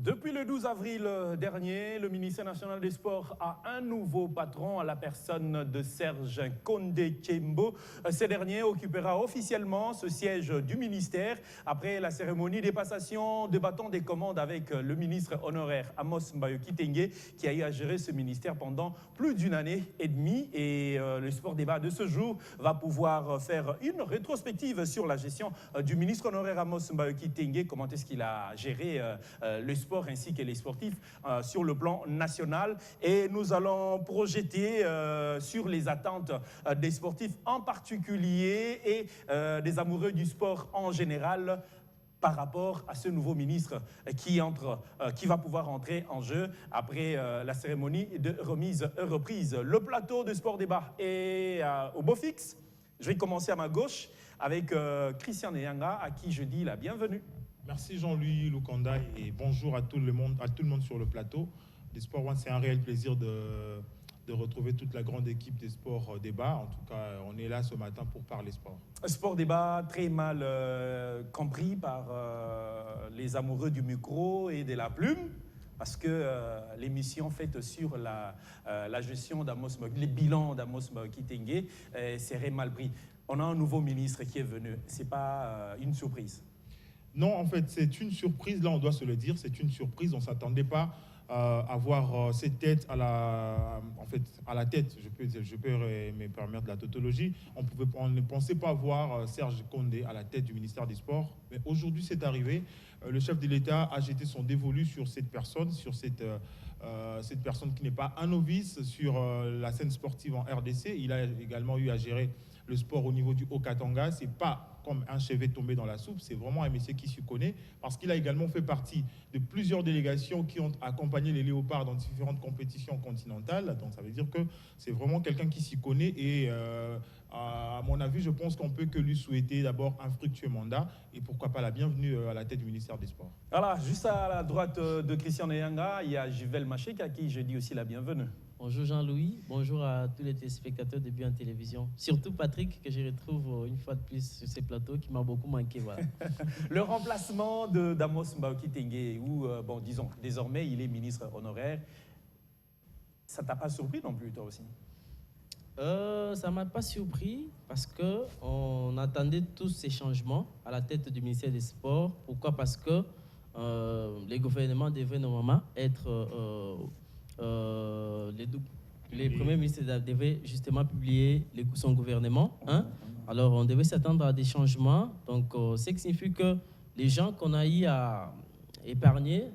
Depuis le 12 avril dernier, le ministère national des Sports a un nouveau patron à la personne de Serge Condé Kembo. Ce dernier occupera officiellement ce siège du ministère après la cérémonie des passations de bâton des commandes avec le ministre honoraire Amos Mbayoki Tengue qui a eu à gérer ce ministère pendant plus d'une année et demie. Et le Sport Débat de ce jour va pouvoir faire une rétrospective sur la gestion du ministre honoraire Amos Mbayoki Tengue. Comment est-ce qu'il a géré le sport ainsi que les sportifs sur le plan national. Et nous allons projeter sur les attentes des sportifs en particulier et des amoureux du sport en général par rapport à ce nouveau ministre qui va pouvoir entrer en jeu après la cérémonie de reprise. Le plateau de Sport Débat est au beau fixe. Je vais commencer à ma gauche avec Christian Nyanga, à qui je dis la bienvenue. Merci Jean-Louis Lukanda et bonjour à tout le monde sur le plateau des Sport One. C'est un réel plaisir de retrouver toute la grande équipe des Sports Débat. En tout cas, on est là ce matin pour parler sport. Sport Débat très mal compris par les amoureux du micro et de la plume, parce que l'émission faite sur la gestion d'Amos Mbayoki, les bilans d'Amos Mbayoki Tengue serait mal pris. On a un nouveau ministre qui est venu. Ce n'est pas une surprise. Non, en fait, c'est une surprise. Là, on doit se le dire, c'est une surprise. On ne s'attendait pas à voir cette tête à la tête. Je peux me permettre de la tautologie. On ne pensait pas voir Serge Condé à la tête du ministère des Sports. Mais aujourd'hui, c'est arrivé. Le chef de l'État a jeté son dévolu sur cette personne, cette personne qui n'est pas un novice sur la scène sportive en RDC. Il a également eu à gérer le sport au niveau du Haut-Katanga. C'est pas comme un chevet tombé dans la soupe, c'est vraiment un monsieur qui s'y connaît, parce qu'il a également fait partie de plusieurs délégations qui ont accompagné les Léopards dans différentes compétitions continentales. Donc ça veut dire que c'est vraiment quelqu'un qui s'y connaît et à mon avis, je pense qu'on peut que lui souhaiter d'abord un fructueux mandat et pourquoi pas la bienvenue à la tête du ministère des Sports. Voilà, juste à la droite de Christian Nyanga, il y a Juvel Machek à qui je dis aussi la bienvenue. Bonjour Jean-Louis, bonjour à tous les téléspectateurs de Bien Télévision. Surtout Patrick, que je retrouve une fois de plus sur ces plateaux, qui m'a beaucoup manqué. Voilà. Le remplacement d'Amos Mbayoki Tengue, où, disons, désormais, il est ministre honoraire, ça t'a pas surpris non plus, toi aussi? Ça ne m'a pas surpris parce qu'on attendait tous ces changements à la tête du ministère des Sports. Pourquoi? Parce que les gouvernements devaient normalement être... les premiers ministres devaient justement publier son gouvernement. Hein? Alors, on devait s'attendre à des changements. Donc, ce qui signifie que les gens qu'on a eu à épargner,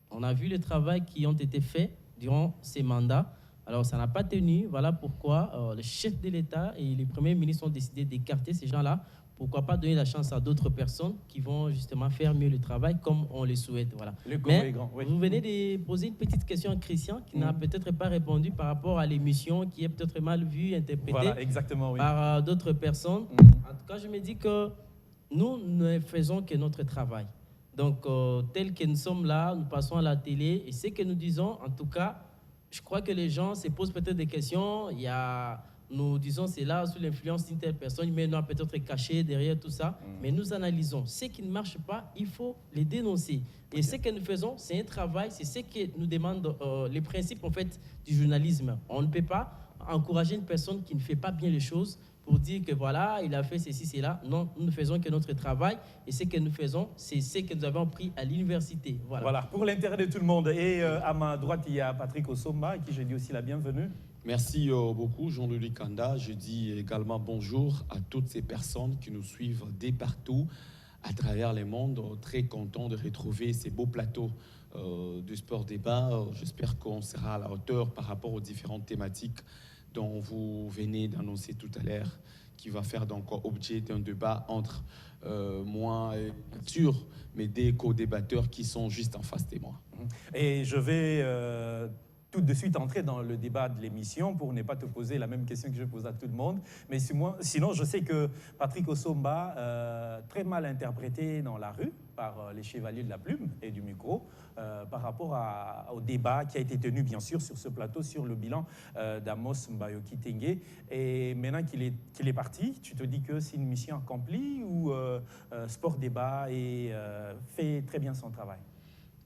on a vu le travail qui ont été faits durant ces mandats. Alors, ça n'a pas tenu. Voilà pourquoi le chef de l'État et les premiers ministres ont décidé d'écarter ces gens-là. Pourquoi pas donner la chance à d'autres personnes qui vont justement faire mieux le travail comme on le souhaite. Voilà. Mais grand, oui. Vous venez de poser une petite question à Christian qui n'a peut-être pas répondu par rapport à l'émission, qui est peut-être mal vue, interprétée voilà, exactement, oui. par d'autres personnes. En tout cas, je me dis que nous ne faisons que notre travail. Donc, tel que nous sommes là, nous passons à la télé et ce que nous disons, en tout cas, je crois que les gens se posent peut-être des questions. Nous disons c'est là sous l'influence d'une telle personne, mais nous peut-être caché derrière tout ça. Mais nous analysons. Ce qui ne marche pas, il faut les dénoncer. Et ce que nous faisons, c'est un travail, c'est ce que nous demandent les principes en fait, du journalisme. On ne peut pas encourager une personne qui ne fait pas bien les choses pour dire que voilà, il a fait ceci, cela. Non, nous ne faisons que notre travail. Et ce que nous faisons, c'est ce que nous avons appris à l'université. Voilà, pour l'intérêt de tout le monde. Et à ma droite, il y a Patrick Osomba, à qui je dis aussi la bienvenue. Merci beaucoup, Jean-Louis Lukanda. Je dis également bonjour à toutes ces personnes qui nous suivent dès partout à travers le monde. Très content de retrouver ces beaux plateaux du Sport Débat. J'espère qu'on sera à la hauteur par rapport aux différentes thématiques dont vous venez d'annoncer tout à l'heure, qui va faire donc objet d'un débat entre moi et sûr, mais des co-débatteurs qui sont juste en face de moi. Et je vais tout de suite entrer dans le débat de l'émission pour ne pas te poser la même question que je pose à tout le monde. Mais sinon, je sais que Patrick Osomba, très mal interprété dans la rue par les chevaliers de la plume et du micro, par rapport au débat qui a été tenu, bien sûr, sur ce plateau, sur le bilan d'Amos Mbayoki Tengue. Et maintenant qu'il est parti, tu te dis que c'est une mission accomplie ou Sport Débat et fait très bien son travail?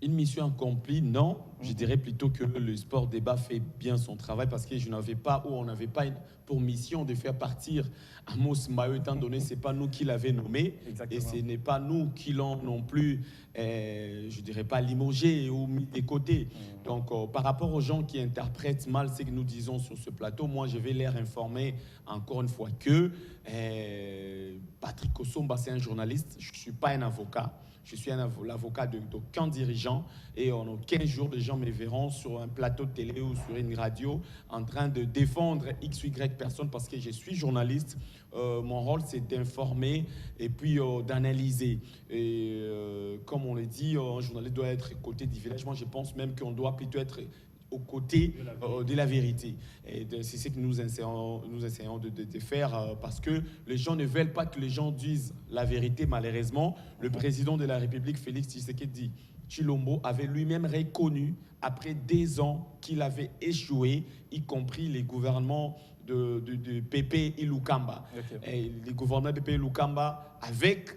Une mission accomplie, non. Je dirais plutôt que le sport débat fait bien son travail parce que on n'avait pas pour mission de faire partir Amos Mbayo, étant donné que ce n'est pas nous qui l'avons nommé. Exactement. Et ce n'est pas nous qui l'ont non plus, je dirais pas limogé ou mis de côté. Donc, par rapport aux gens qui interprètent mal ce que nous disons sur ce plateau, moi, je vais les informer encore une fois que Patrick Osomba, c'est un journaliste, je ne suis pas un avocat. Je suis l'avocat d'aucun dirigeant et en 15 jours, les gens me verront sur un plateau de télé ou sur une radio en train de défendre X ou Y personne parce que je suis journaliste. Mon rôle, c'est d'informer et puis d'analyser. Et comme on le dit, un journaliste doit être côté du village. Moi, je pense même qu'on doit plutôt être aux côtés de la vérité. Et c'est ce que nous essayons de faire parce que les gens ne veulent pas que les gens disent la vérité, malheureusement. Le président de la République, Félix Tshisekedi Tshilombo, avait lui-même reconnu, après 2 ans, qu'il avait échoué, y compris les gouvernements de Pépé Ilukamba. Okay. Et les gouvernements de Pépé Ilukamba avec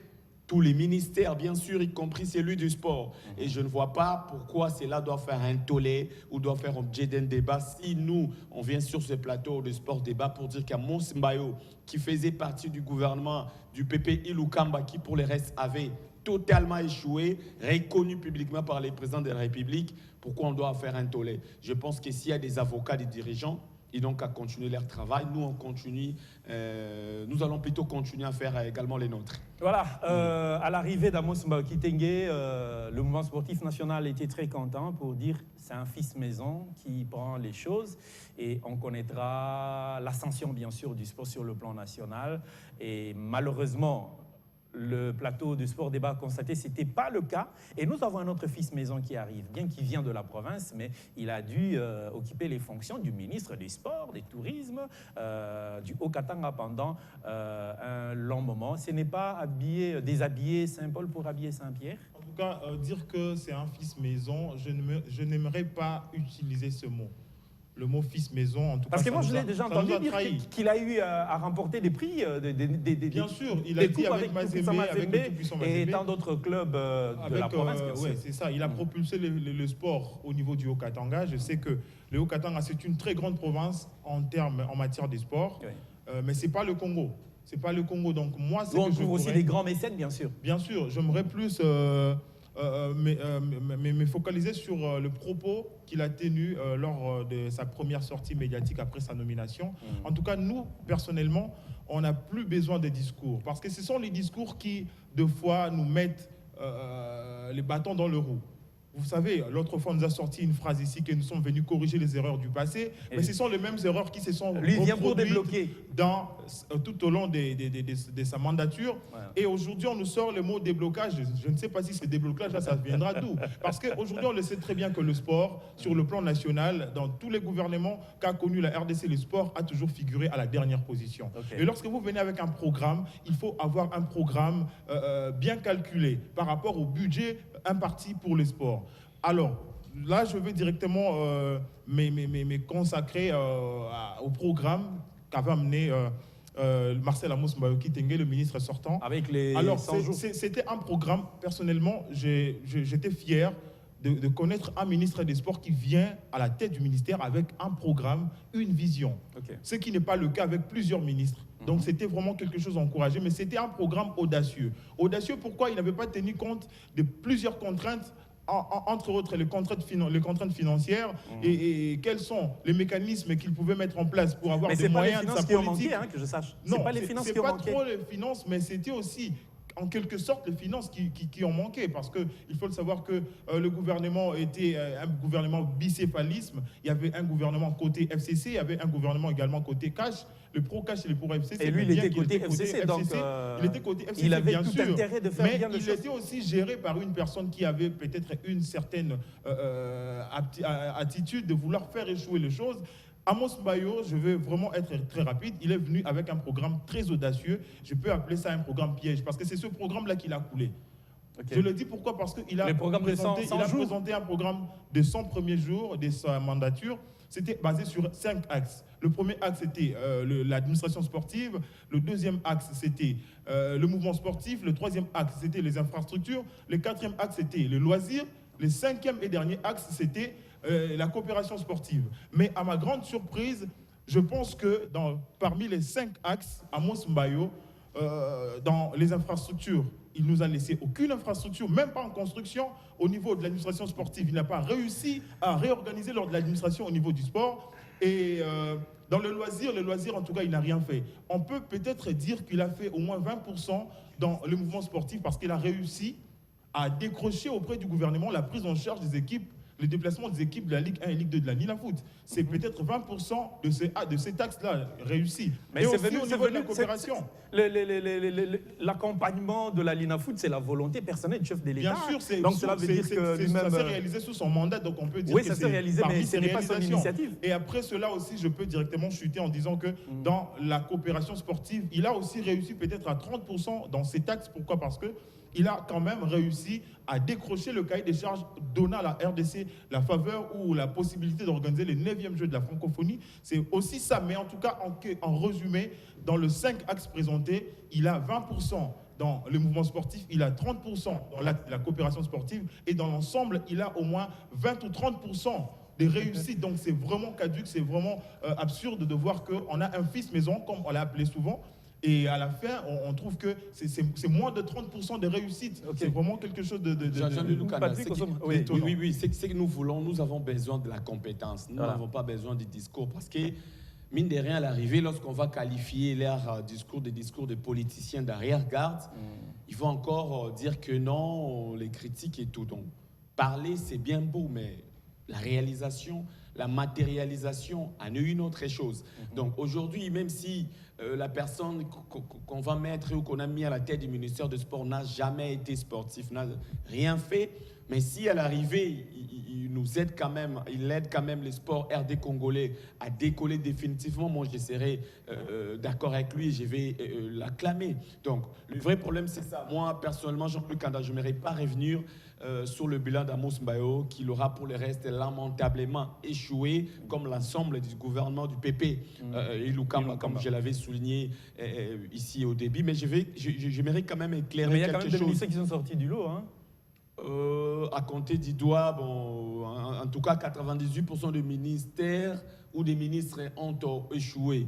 tous les ministères, bien sûr, y compris celui du sport. Et je ne vois pas pourquoi cela doit faire un tollé ou doit faire objet d'un débat. Si nous, on vient sur ce plateau de sport débat pour dire qu'Amos Mbayo, qui faisait partie du gouvernement du PP Ilukamba, qui pour le reste avait totalement échoué, reconnu publiquement par les présidents de la République, pourquoi on doit faire un tollé? Je pense que s'il y a des avocats, des dirigeants, et donc à continuer leur travail. Nous, on continue, nous allons plutôt continuer à faire également les nôtres. Voilà, à l'arrivée d'Amos Mbayo Kitenge, le mouvement sportif national était très content pour dire c'est un fils maison qui prend les choses et on connaîtra l'ascension bien sûr du sport sur le plan national. Et malheureusement, le plateau du sport débat a constaté que ce n'était pas le cas. Et nous avons un autre fils maison qui arrive, bien qu'il vient de la province, mais il a dû occuper les fonctions du ministre des Sports, du Tourisme, du Haut-Katanga pendant un long moment. Ce n'est pas déshabiller Saint-Paul pour habiller Saint-Pierre? En tout cas, dire que c'est un fils maison, je n'aimerais pas utiliser ce mot. Le mot fils maison, en tout cas. Parce que moi, je l'ai déjà entendu dire qu'il a eu à remporter des prix. Bien sûr, il a été avec Mazembe, avec le tout-puissant Mazembe. Et tant d'autres clubs de la province. Oui, c'est ça. Il a propulsé le sport au niveau du Haut-Katanga. Je sais que le Haut-Katanga, c'est une très grande province en matière de sport. Oui. Mais ce n'est pas le Congo. C'est pas le Congo. Donc, moi, c'est on trouve aussi des grands mécènes, bien sûr. Bien sûr. J'aimerais plus... mais focaliser sur le propos qu'il a tenu lors de sa première sortie médiatique après sa nomination. En tout cas, nous, personnellement, on n'a plus besoin de discours. Parce que ce sont les discours qui, de fois, nous mettent les bâtons dans le roue. Vous savez, l'autre fois, on nous a sorti une phrase ici que nous sommes venus corriger les erreurs du passé, mais ce sont les mêmes erreurs qui se sont reproduites tout au long de sa mandature. Ouais. Et aujourd'hui, on nous sort le mot déblocage. Je ne sais pas si ce déblocage, là, ça viendra d'où. Parce qu'aujourd'hui, on le sait très bien que le sport, sur le plan national, dans tous les gouvernements qu'a connu la RDC, le sport a toujours figuré à la dernière position. Okay. Et lorsque vous venez avec un programme, il faut avoir un programme bien calculé par rapport au budget imparti pour le sport. Alors, là, je vais directement me consacrer au programme qu'avait amené Marcel Amos Mbayo Kitenge, le ministre sortant. Avec les Alors, c'était un programme, personnellement, j'étais fier de connaître un ministre des Sports qui vient à la tête du ministère avec un programme, une vision. Okay. Ce qui n'est pas le cas avec plusieurs ministres. Donc, c'était vraiment quelque chose d'encouragé, mais c'était un programme audacieux. Audacieux, pourquoi? Il n'avait pas tenu compte de plusieurs contraintes, entre autres les contraintes financières, et quels sont les mécanismes qu'il pouvait mettre en place pour avoir des moyens de sa politique. Mais ce n'est pas les finances qui ont manqué, hein, que je sache. Non, ce n'est pas trop les finances, mais c'était aussi... en quelque sorte, les finances qui ont manqué, parce qu'il faut le savoir que le gouvernement était un gouvernement bicéphalisme. Il y avait un gouvernement côté FCC, il y avait un gouvernement également côté cash. Le pro-cash et le pro-FCC. Et lui, il était côté FCC, donc il était côté FCC, il avait bien tout sûr, intérêt de faire bien les choses. Mais il était aussi géré par une personne qui avait peut-être une certaine attitude de vouloir faire échouer les choses. Amos Mbayo, je vais vraiment être très rapide, il est venu avec un programme très audacieux. Je peux appeler ça un programme piège, parce que c'est ce programme-là qu'il a coulé. Okay. Je le dis pourquoi? Parce qu'il a présenté un programme de 100 premiers jours de sa mandature. C'était basé sur 5 axes. Le premier axe, c'était l'administration sportive. Le deuxième axe, c'était le mouvement sportif. Le troisième axe, c'était les infrastructures. Le quatrième axe, c'était le loisir. Le 5e et dernier axe, c'était la coopération sportive. Mais à ma grande surprise, je pense que parmi les 5 axes, Amos Mbayo, dans les infrastructures, il nous a laissé aucune infrastructure, même pas en construction au niveau de l'administration sportive. Il n'a pas réussi à réorganiser lors de l'administration au niveau du sport. Et dans le loisir, en tout cas, il n'a rien fait. On peut peut-être dire qu'il a fait au moins 20% dans le mouvement sportif parce qu'il a réussi à décrocher auprès du gouvernement la prise en charge des équipes, le déplacement des équipes de la Ligue 1 et Ligue 2 de la Ninafoot. C'est peut-être 20% de ces taxes-là réussis. Mais et c'est aussi venu, au niveau de la coopération. L'accompagnement de la Linafoot, c'est la volonté personnelle du chef de l'État. Bien sûr, donc cela veut dire que lui-même... ça s'est réalisé sous son mandat, donc on peut dire oui, que ça s'est réalisé, mais ce n'est pas son initiative. Et après cela aussi, je peux directement chuter en disant que dans la coopération sportive, il a aussi réussi peut-être à 30% dans ses taxes. Pourquoi? Parce que il a quand même réussi à décrocher le cahier des charges, donnant à la RDC la faveur ou la possibilité d'organiser les 9e Jeux de la francophonie. C'est aussi ça, mais en tout cas, en résumé, dans le 5 axes présentés, il a 20% dans le mouvement sportif, il a 30% dans la coopération sportive, et dans l'ensemble, il a au moins 20 ou 30% des réussites. Donc c'est vraiment caduque, c'est vraiment absurde de voir qu'on a un fils maison, comme on l'a appelé souvent, et à la fin, on trouve que c'est moins de 30% de réussite. Okay. C'est vraiment quelque chose de oui, c'est que nous avons besoin de la compétence. Nous n'avons pas besoin du discours. Parce que, mine de rien, à l'arrivée, lorsqu'on va qualifier leur discours de politiciens d'arrière-garde, ils vont encore dire que non, les critiques et tout. Donc, parler, c'est bien beau, mais la réalisation, la matérialisation en est une autre chose. Donc aujourd'hui, même si la personne qu'on va mettre ou qu'on a mis à la tête du ministère du Sport n'a jamais été sportif, n'a rien fait, mais si à l'arrivée, il nous aide quand même, il aide quand même les sports RD congolais à décoller définitivement, moi je serai d'accord avec lui et je vais l'acclamer. Donc le vrai problème c'est ça. Moi personnellement, Jean-Luc Kanda, je n'aimerais pas revenir sur le bilan d'Amos Mbayo, qui aura pour le reste lamentablement échoué, comme l'ensemble du gouvernement du PP, Ilukamba, comme je l'avais souligné ici au début. Mais j'aimerais quand même éclairer quelque chose. Mais il y a quand même des ministres qui sont sortis du lot, hein. À compter du doigt, bon, en tout cas 98% des ministères ou des ministres ont échoué.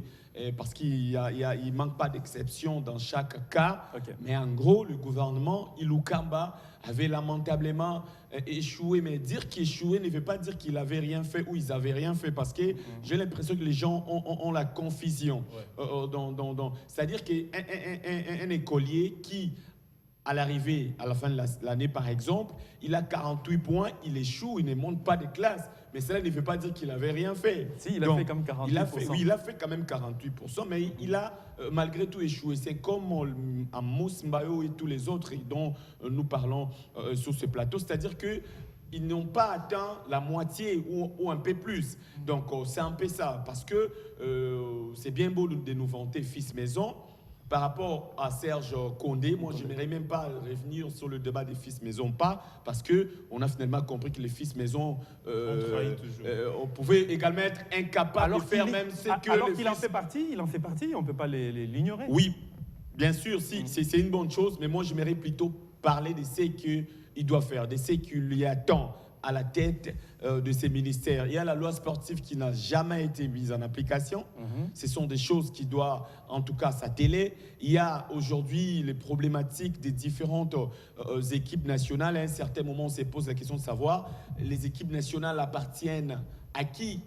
Parce qu'il ne manque pas d'exception dans chaque cas. Okay. Mais en gros, le gouvernement Ilukamba avait lamentablement échoué. Mais dire qu'il échouait ne veut pas dire qu'il n'avait rien fait ou ils n'avaient rien fait. Parce que j'ai l'impression que les gens ont la confusion. Ouais. C'est-à-dire qu'un écolier qui, à l'arrivée, à la fin de l'année par exemple, il a 48 points, il échoue, il ne monte pas de classe. Mais cela ne veut pas dire qu'il n'avait rien fait. Si, il a fait comme 48%. Il a fait quand même 48%, mais il a malgré tout échoué. C'est comme Amos Mbayo et tous les autres dont nous parlons sur ce plateau. C'est-à-dire qu'ils n'ont pas atteint la moitié ou un peu plus. Donc c'est un peu ça. Parce que c'est bien beau de nous vanter fils maison. Par rapport à Serge Condé, moi, je n'aimerais même pas revenir sur le débat des fils maison, parce qu'on a finalement compris que les fils maison, on pouvait également être incapable de faire même ce que alors qu'il en fait partie, on ne peut pas l'ignorer. Oui, bien sûr, si, c'est une bonne chose, mais moi, j'aimerais plutôt parler de ce qu'il doit faire, de ce qu'il lui attend à la tête de ces ministères. Il y a la loi sportive qui n'a jamais été mise en application. Ce sont des choses qui doivent, en tout cas, s'atteler. Il y a aujourd'hui les problématiques des différentes équipes nationales. À un certain moment, on se pose la question de savoir, les équipes nationales appartiennent à qui?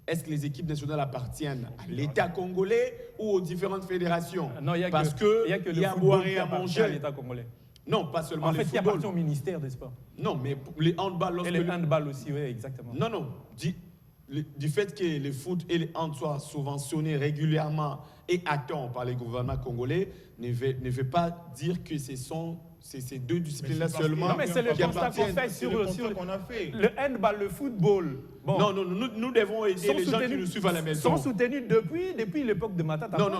Est-ce que les équipes nationales appartiennent à l'État congolais ou aux différentes fédérations? Non, il y a parce qu'il y a à boire et à manger. À l'État congolais. Non, pas seulement le football. En fait, il appartient au ministère des Sports. Non, mais les handball... Et les handball aussi, oui, exactement. Non. Du fait que le foot et les hand soient subventionnés régulièrement et à temps par les gouvernements congolais ne veut pas dire que ce sont ces deux disciplines-là seulement. Non, mais c'est le constat qu'on fait sur le handball, le football. Bon. Non, nous devons aider les gens qui nous suivent à la maison. Sont soutenus depuis l'époque de Matata. Non.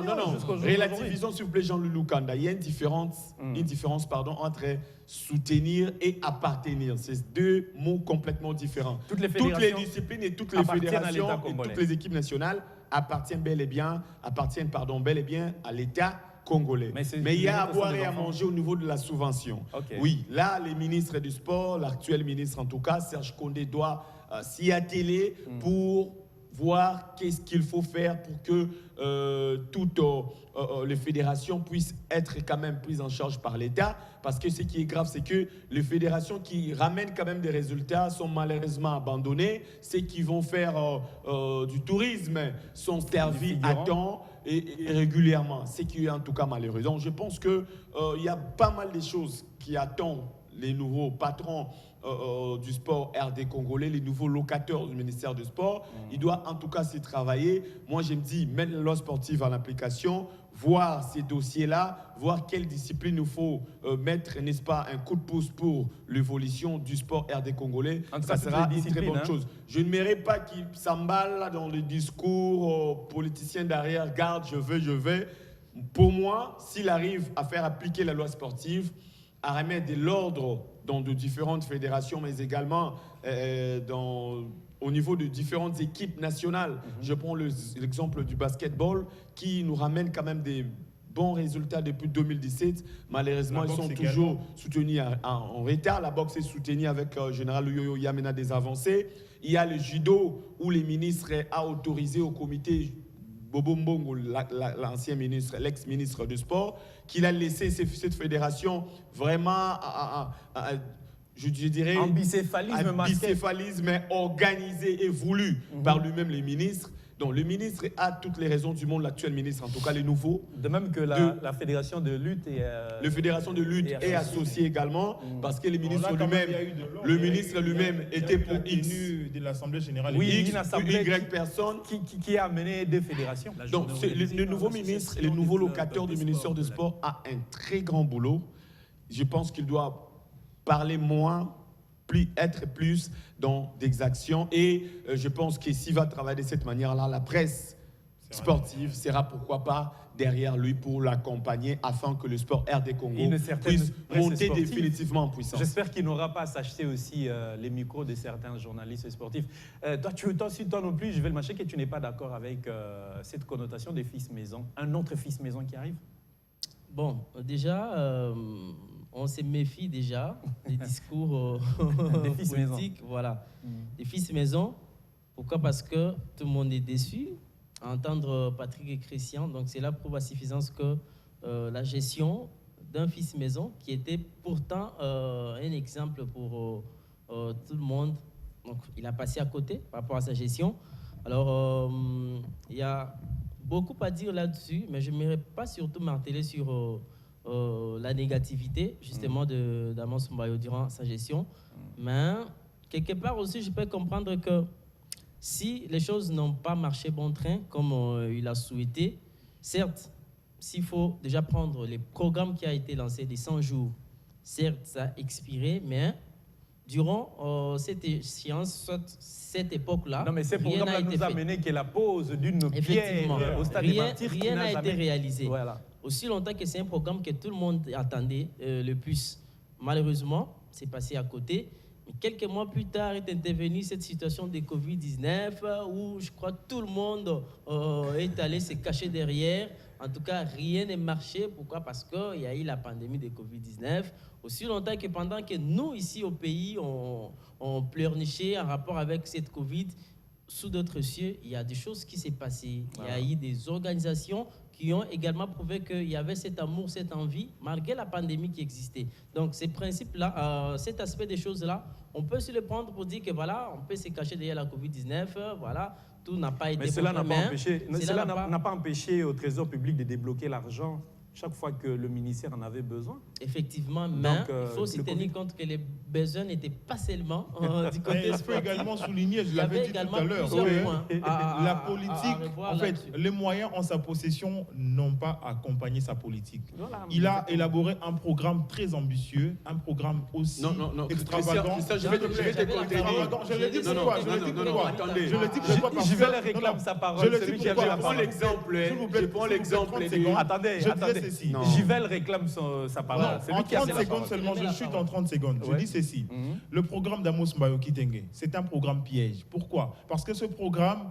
Relativisons, s'il vous plaît, Jean-Luc Kanda. Il y a une différence entre soutenir et appartenir. C'est deux mots complètement différents. Toutes les disciplines et toutes les fédérations et toutes les équipes nationales appartiennent bel et bien à l'État congolais. Mais il y a à boire et à enfants. manger au niveau de la subvention. Okay. Oui, là, les ministres du sport, l'actuel ministre en tout cas, Serge Condé, doit s'y atteler pour voir qu'est-ce qu'il faut faire pour que toutes les fédérations puissent être quand même prises en charge par l'État. Parce que ce qui est grave, c'est que les fédérations qui ramènent quand même des résultats sont malheureusement abandonnées. Ceux qui vont faire du tourisme sont servis à temps et régulièrement. Ce qui est en tout cas malheureux. Donc je pense qu'il y a pas mal de choses qui attendent les nouveaux patrons du sport RD congolais, les nouveaux locataires du ministère du Sport. Il doit en tout cas s'y travailler. Moi, je me dis, mettre la loi sportive en application, voir ces dossiers-là, voir quelle discipline il faut mettre, n'est-ce pas, un coup de pouce pour l'évolution du sport RD congolais. Ça sera une très bonne chose. Je ne mérite pas qu'il s'emballe dans les discours politiciens derrière, garde, je veux. Pour moi, s'il arrive à faire appliquer la loi sportive, à remettre de l'ordre dans de différentes fédérations, mais également au niveau de différentes équipes nationales. Je prends l'exemple du basketball qui nous ramène quand même des bons résultats depuis 2017. Malheureusement, ils sont toujours soutenus en retard. La boxe est soutenue avec Général Yoyo Yamena des avancées. Il y a le judo où les ministres a autorisé au comité Bobo Mbongo, l'ancien ministre, l'ex-ministre du sport, qu'il a laissé cette fédération vraiment, je dirais, un bicéphalisme organisé et voulu par lui-même les ministres. Donc le ministre a toutes les raisons du monde, l'actuel ministre, en tout cas les nouveaux. De même que la fédération de lutte la fédération de lutte est associée également, parce que le ministre lui-même était pour X de l'Assemblée générale. Oui, X une ou assemblée Y personne. qui a amené des fédérations. Donc le nouveau ministre, le nouveau locataire du ministère du Sport a un très grand boulot. Je pense qu'il doit parler moins, être plus dans des actions. Et je pense que s'il va travailler de cette manière-là, la presse sportive sera pourquoi pas derrière lui pour l'accompagner afin que le sport RD Congo puisse monter définitivement en puissance. J'espère qu'il n'aura pas à s'acheter aussi les micros de certains journalistes sportifs. Toi non plus, je vais le marcher que tu n'es pas d'accord avec cette connotation des fils maison. Un autre fils maison qui arrive? Bon, déjà, on se méfie déjà des discours des fils politiques, voilà, des fils maison. Pourquoi? Parce que tout le monde est déçu à entendre Patrick et Christian. Donc c'est là prouve à suffisance que la gestion d'un fils maison, qui était pourtant un exemple pour tout le monde, donc il a passé à côté par rapport à sa gestion. Alors il y a beaucoup à dire là-dessus, mais je n'aimerais pas surtout marteler sur la négativité justement d'Amos Mbayo durant sa gestion. Mais quelque part aussi, je peux comprendre que si les choses n'ont pas marché bon train comme il a souhaité, certes, s'il faut déjà prendre les programmes qui a été lancés des 100 jours, certes, ça a expiré, mais durant cette échéance, cette époque-là, non, mais ces programmes-là nous a mené que la pose d'une pierre au stade des martyrs, rien n'a été réalisé. Voilà. Aussi longtemps que c'est un programme que tout le monde attendait le plus. Malheureusement, c'est passé à côté. Mais quelques mois plus tard est intervenue cette situation de Covid-19 où je crois que tout le monde est allé se cacher derrière. En tout cas, rien n'est marché. Pourquoi? Parce qu'il y a eu la pandémie de Covid-19. Aussi longtemps que pendant que nous, ici au pays, on pleurnichait en rapport avec cette Covid, sous d'autres cieux, il y a des choses qui s'est passées. Il y a eu des organisations qui ont également prouvé qu'il y avait cet amour, cette envie, malgré la pandémie qui existait. Donc, ces principes-là, cet aspect des choses-là, on peut se le prendre pour dire que voilà, on peut se cacher derrière la Covid-19, voilà, tout n'a pas été... Mais cela n'a pas empêché au Trésor public de débloquer l'argent chaque fois que le ministère en avait besoin. Effectivement, mais il faut aussi tenir compte que les besoins n'étaient pas seulement du côté sportif. Je peux également souligner, je l'avais dit tout à l'heure, la politique, en fait, les moyens en sa possession n'ont pas accompagné sa politique. Voilà, il a élaboré un programme très ambitieux, un programme aussi extravagant. Je vais te contredire. Je le dis pourquoi. Je le dis pourquoi. Je vais le réclamer sa parole. Je prends l'exemple. Je prends l'exemple. Attendez. Givel réclame sa parole. En 30 secondes seulement, je chute en 30 secondes. Je dis ceci. Le programme d'Amos Mbayo Kitenge, c'est un programme piège. Pourquoi? Parce que ce programme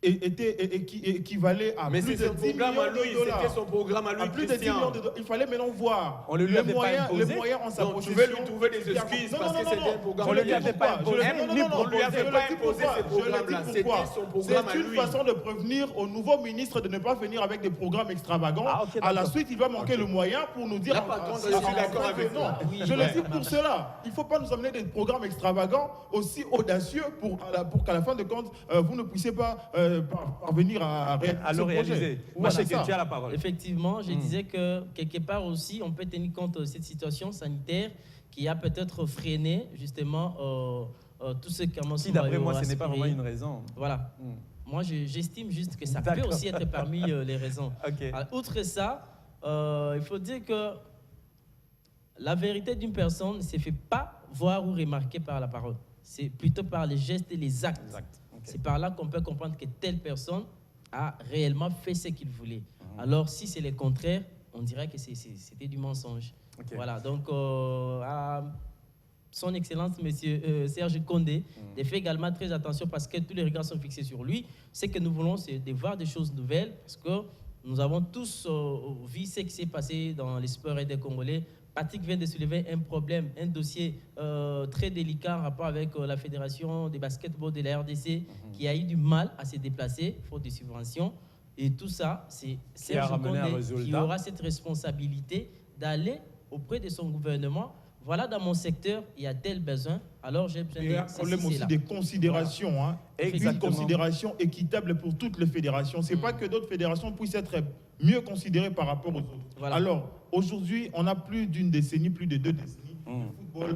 équivalait à Mais plus c'est de son 10 millions programme à lui, de dollars. c'était son programme à lui, À plus de 10 millions de dollars. Il fallait maintenant voir On le lui les avait pas moyens imposé. en sa Donc, tu possession. veux lui trouver des excuses parce que c'était un programme Je On le lui dis avait pas pourquoi. imposé, Je le dis- ni on lui avait pas je le dis imposé pourquoi. ces programmes-là. Je le dis C'était pourquoi. son programme à C'est une lui. façon de prévenir au nouveau ministre de ne pas venir avec des programmes extravagants. Ah, ok, À la d'accord. suite, il va manquer le moyen pour nous dire. Là, par contre, je suis d'accord avec non. toi. Oui, Je ouais. le dis pour cela. Il ne faut pas nous amener des programmes extravagants aussi audacieux pour qu'à la fin de compte, vous ne puissiez pas parvenir à réaliser À le ce projet. réaliser. Voilà, Macheke, ça. tu as la parole. Effectivement, je disais que quelque part aussi, on peut tenir compte de cette situation sanitaire qui a peut-être freiné justement tout ce qu'Amos Si d'après Mbayo moi, a ce n'est pas aspiré. vraiment une raison. Voilà. Moi, j'estime juste que ça peut D'accord. aussi être parmi les raisons. Ok. Alors, outre ça, il faut dire que la vérité d'une personne ne se fait pas voir ou remarquer par la parole. C'est plutôt par les gestes et les actes. Exact. Ok. C'est par là qu'on peut comprendre que telle personne a réellement fait ce qu'il voulait. Alors, si c'est le contraire, on dirait que c'était du mensonge. Ok. Voilà, donc à son Excellence, Monsieur Serge Condé, de faire également très attention parce que tous les regards sont fixés sur lui. Ce que nous voulons, c'est de voir des choses nouvelles parce que nous avons tous vu ce qui s'est passé dans les sports et des Congolais. Patrick vient de soulever un problème, un dossier très délicat en rapport avec la Fédération des basketball de la RDC qui a eu du mal à se déplacer, faute de subventions. Et tout ça, c'est Serge ramené un Condé résultat. qui aura cette responsabilité d'aller auprès de son gouvernement. Voilà, dans mon secteur, il y a tel besoin. Alors, j'ai besoin Il y a un de problème ceci, aussi cela. des considérations. Hein. Une Exactement. considération équitable pour toutes les fédérations. Ce n'est pas que d'autres fédérations puissent être mieux considérées par rapport aux autres. Voilà. Alors, aujourd'hui, on a plus d'une décennie, plus de 2 décennies. Le football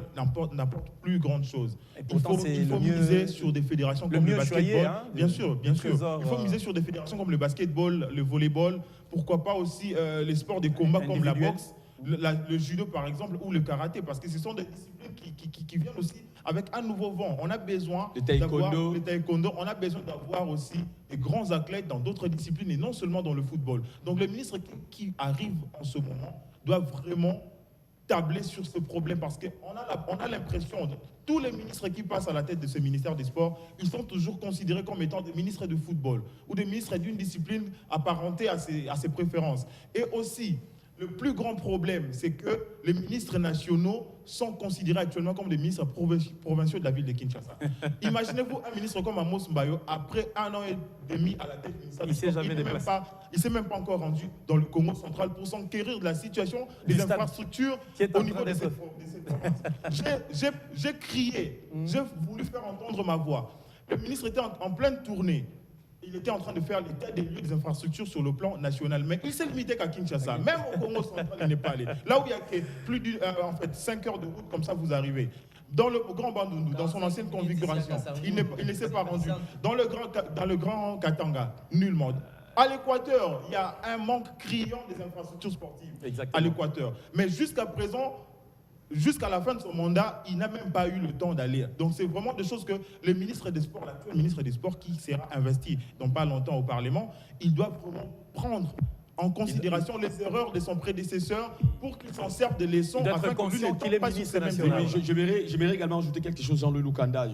n'apporte plus grande chose. Et pourtant, c'est il faut le mieux- miser sur des fédérations le comme le mieux choyé, basketball. hein, Bien du- sûr, bien du sûr. trésor, Il faut miser sur des fédérations comme le basketball, le volleyball. Pourquoi pas aussi les sports de combat comme la Individuel. boxe, le judo par exemple, ou le karaté, parce que ce sont des disciplines qui viennent aussi avec un nouveau vent. On a besoin Le taekwondo. d'avoir le taekwondo, on a besoin d'avoir aussi des grands athlètes dans d'autres disciplines et non seulement dans le football. Donc le ministre qui arrive en ce moment doit vraiment tabler sur ce problème parce qu'on a l'impression, tous les ministres qui passent à la tête de ce ministère des Sports, ils sont toujours considérés comme étant des ministres de football ou des ministres d'une discipline apparentée à ses préférences. Et aussi, le plus grand problème, c'est que les ministres nationaux sont considérés actuellement comme des ministres provinciaux de la ville de Kinshasa. Imaginez-vous un ministre comme Amos Mbayo, après 1 an et demi à la tête du ministère des Il s'est Sports, jamais n'est déplacé. il ne s'est même pas encore rendu dans le Congo central pour s'enquérir de la situation des Du stade infrastructures qui est en au train niveau de d'être- cette province. J'ai crié, j'ai voulu faire entendre ma voix. Le ministre était en pleine tournée. Il était en train de faire l'état des lieux des infrastructures sur le plan national. Mais il s'est limité qu'à Kinshasa. Même au Congo central, il n'est pas allé. Là où il y a plus de 5 heures de route, comme ça, vous arrivez. Dans le Grand Bandundu, dans son ancienne configuration, il ne s'est pas rendu. Dans le Grand Katanga, nullement. À l'Équateur, il y a un manque criant des infrastructures sportives. Exactement. À l'Équateur. Mais jusqu'à présent, jusqu'à la fin de son mandat, il n'a même pas eu le temps d'aller. Donc c'est vraiment des choses que le ministre des Sports, l'actuel ministre des Sports qui sera investi dans pas longtemps au Parlement, il doit vraiment prendre en considération les erreurs de son prédécesseur pour qu'il s'en serve de leçon Il doit être afin que lui conscient n'en qu'il est tombe pas sur ministre ces mêmes national. erreurs. Oui, j'aimerais également ajouter quelque chose, Jean-Louis Lukanda,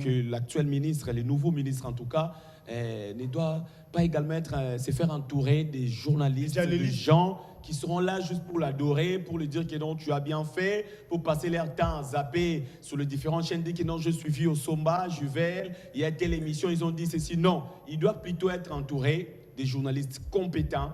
que l'actuel ministre, les nouveaux ministres en tout cas, ne doit pas également se faire entourer des journalistes, Déjà, les des listes. gens qui seront là juste pour l'adorer, pour lui dire que non, tu as bien fait, pour passer leur temps à zapper sur les différentes chaînes, dire que non, je suis vu au Somba, Juvel, il y a telle émission, ils ont dit ceci. Non, il doit plutôt être entouré des journalistes compétents,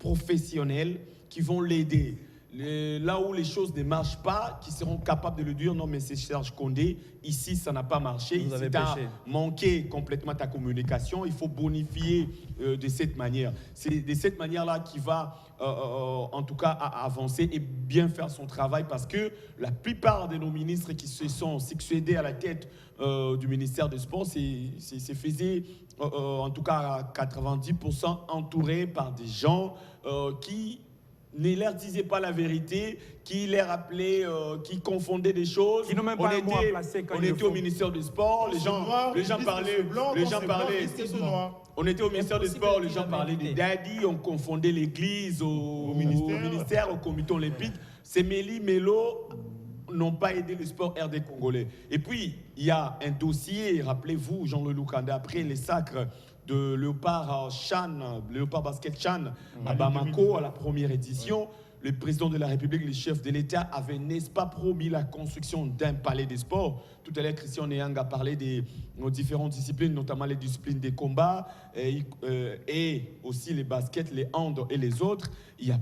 professionnels, qui vont l'aider. Là où les choses ne marchent pas, qui seront capables de le dire, non mais c'est Serge Condé, ici ça n'a pas marché, Vous avez ici tu as péché. manqué complètement ta communication, il faut bonifier de cette manière. C'est de cette manière-là qu'il va en tout cas avancer et bien faire son travail parce que la plupart de nos ministres qui se sont succédés à la tête du ministère des Sports, c'est faisait en tout cas à 90% entourés par des gens qui ne leur disaient pas la vérité, qui les rappelaient, qui confondaient des choses. Qui n'ont même pas un mot à placer quand on il le était au faut. ministère du Sport, les gens parlaient, on était au ministère des Sports, les gens parlaient des daddies, on confondait l'église au ministère, au comité olympique. Ces méli-mélo n'ont pas aidé le sport RD congolais. Et puis, il y a un dossier, rappelez-vous, Jean-Louis Lukanda, après les sacres de Léopard Chan, Léopard Basket Chan à Bamako, à la première édition. Le président de la République, le chef de l'État, avait, n'est-ce pas, promis la construction d'un palais des sports. Tout à l'heure, Christian Neyang a parlé des différentes disciplines, notamment les disciplines des combats et aussi les baskets, les hand et les autres. Il y a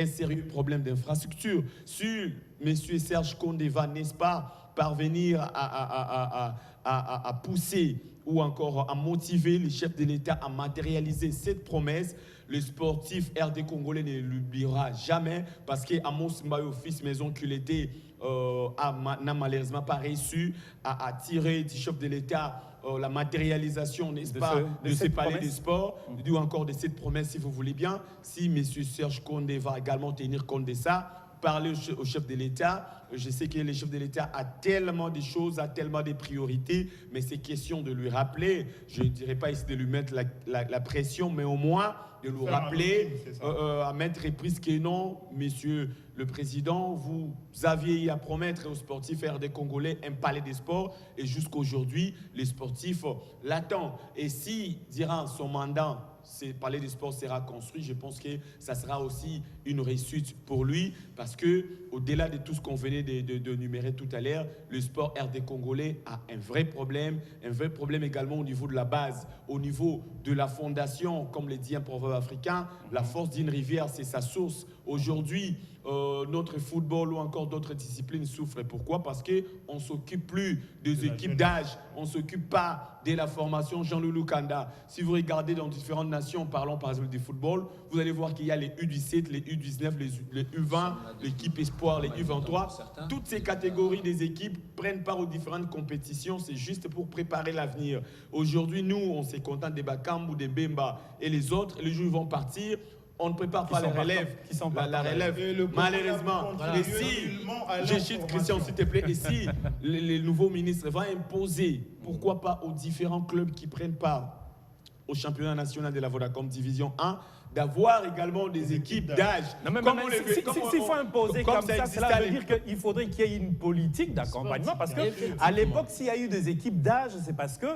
un sérieux problème d'infrastructure. Si M. Serge Condé va, n'est-ce pas, parvenir à pousser ou encore à motiver les chefs de l'État à matérialiser cette promesse, le sportif RD Congolais ne l'oubliera jamais parce qu'Amos Mbayo, fils maison qu'il était, n'a malheureusement pas réussi à tirer du chef de l'État la matérialisation, n'est-ce pas, de ces palais des sports, ou encore de cette promesse, si vous voulez bien. Si M. Serge Condé va également tenir compte de ça, parler au chef de l'État. Je sais que le chef de l'État a tellement de choses, a tellement de priorités, mais c'est question de lui rappeler, je ne dirais pas ici de lui mettre la pression, mais au moins de lui rappeler à maintes reprises que non, monsieur le président, vous aviez à promettre aux sportifs RD Congolais un palais des sports et jusqu'aujourd'hui, les sportifs l'attendent. Et si, durant son mandat, ce palais des sports sera construit, je pense que ça sera aussi une réussite pour lui parce que au-delà de tout ce qu'on venait de numérer tout à l'heure, le sport RD Congolais a un vrai problème également au niveau de la base, au niveau de la fondation, comme le dit un proverbe africain, la force d'une rivière, c'est sa source. Aujourd'hui, notre football ou encore d'autres disciplines souffrent. Pourquoi? Parce qu'on ne s'occupe plus des équipes d'âge, on ne s'occupe pas de la formation. Jean-Louis Kanda, si vous regardez dans différentes nations, parlons par exemple du football, vous allez voir qu'il y a les U17, les U19, les U20, l'équipe Espoir, les U23. Toutes ces catégories des équipes prennent part aux différentes compétitions, c'est juste pour préparer l'avenir. Aujourd'hui, nous, on s'est content des Bakambu, des Bemba et les autres. Les joueurs vont partir. On ne prépare pas la relève. La relève, malheureusement. Et si, je cite Christian, s'il te plaît, et si le nouveau ministre va imposer, pourquoi pas aux différents clubs qui prennent part au championnat national de la Vodacom Division 1, d'avoir également des équipes d'âge. S'il faut imposer comme ça, cela veut dire qu'il faudrait qu'il y ait une politique d'accompagnement. Parce qu'à l'époque, s'il y a eu des équipes d'âge, c'est parce que